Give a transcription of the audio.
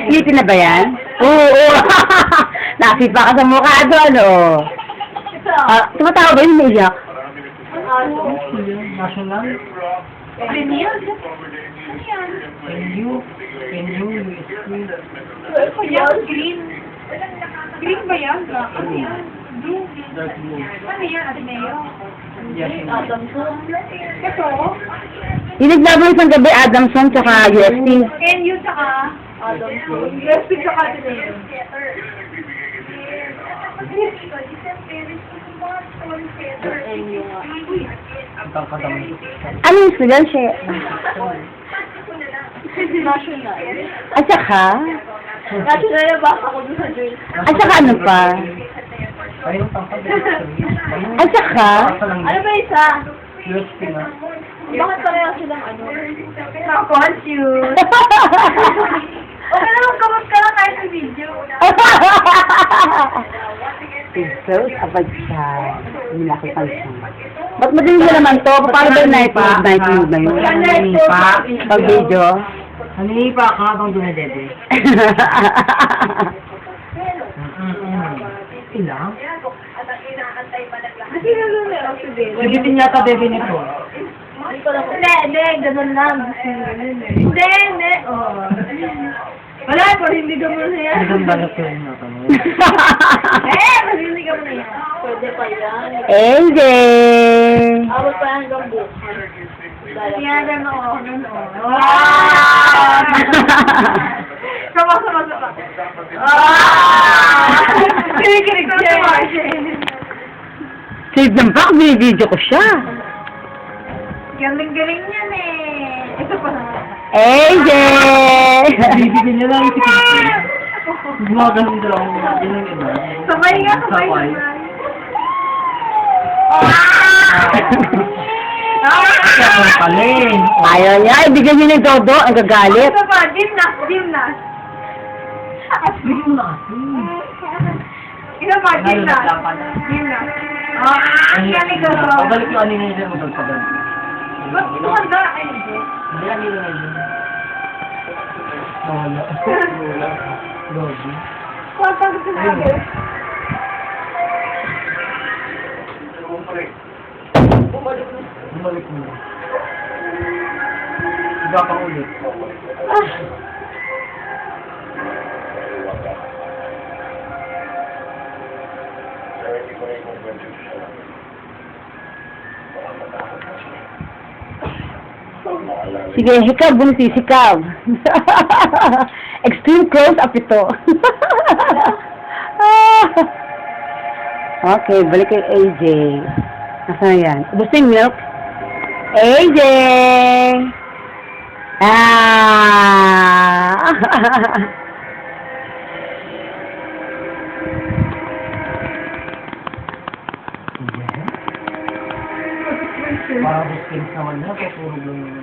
Sleepy na ba yan? Oo. Nasipa ka sa mukha doon, oh. Tumatawa ba yung naiyak? National? Green. Green ba yan? Blue. Dark blue. Ano yan, Ateneo? Yes. Ito? Yung naglaban isang gabi, Adamson, tsaka UST. NU tsaka Adamson. USP tsaka Ateneo. NU nga. Ang kadami. Ano yung sugal siya? National. At saka? National na ba ako doon sa joint? At saka ano pa? Ay, yung tangkad. At saka? Ano ba isa? USP na. Bakit pareho silang ano? Na-confused. Okay naman, kamot ka lang kahit sa video. Close abad siya. Nilaki pa siya. Ba't madaling mo naman to? Paano ba yung night mode na yun? Pag video? Hanipa ka habang dumedede. Ilang? Kasi nalun na ako today. Sugitin yata bebe nito. Hindi, ganun lang. Hindi. Oh. Wala, hindi ka muna yan. Hindi kang balak ko yun. Hindi ka muna yan. Pwede pa yan. AJ! Abot pa yan hanggang bukas. Yan, gano'n. Sama. Kinikinig siya. Save ng back, video ko siya. Galing yan eh. Ito pa. AJ! Bibigyan niya lang yung tikit. Gumagaling daw ako. Yun ang iba. Sabay nga. Kaya ko paling. Ayaw niya, ibigyan niyo ng todo, ang gagalit. Ito pa, gymnast. Bigyan mo na kasi. Ito pa, gymnast. Galing ka ba? Pabalik yung anino niya mo doon sa doon. Ba't tumanda? Ay, hindi. Hindi anino na yun. Lola. Lodi. Kwarta ko sinabi. Bumalik mo. Higa ka ulit. Sige, hikaw, buntis, hikaw. Extreme close up ito. Okay, balik kay AJ. Nasaan yan? Ubus na yung milk? AJ! Parang skins naman na, tutulog lang yun.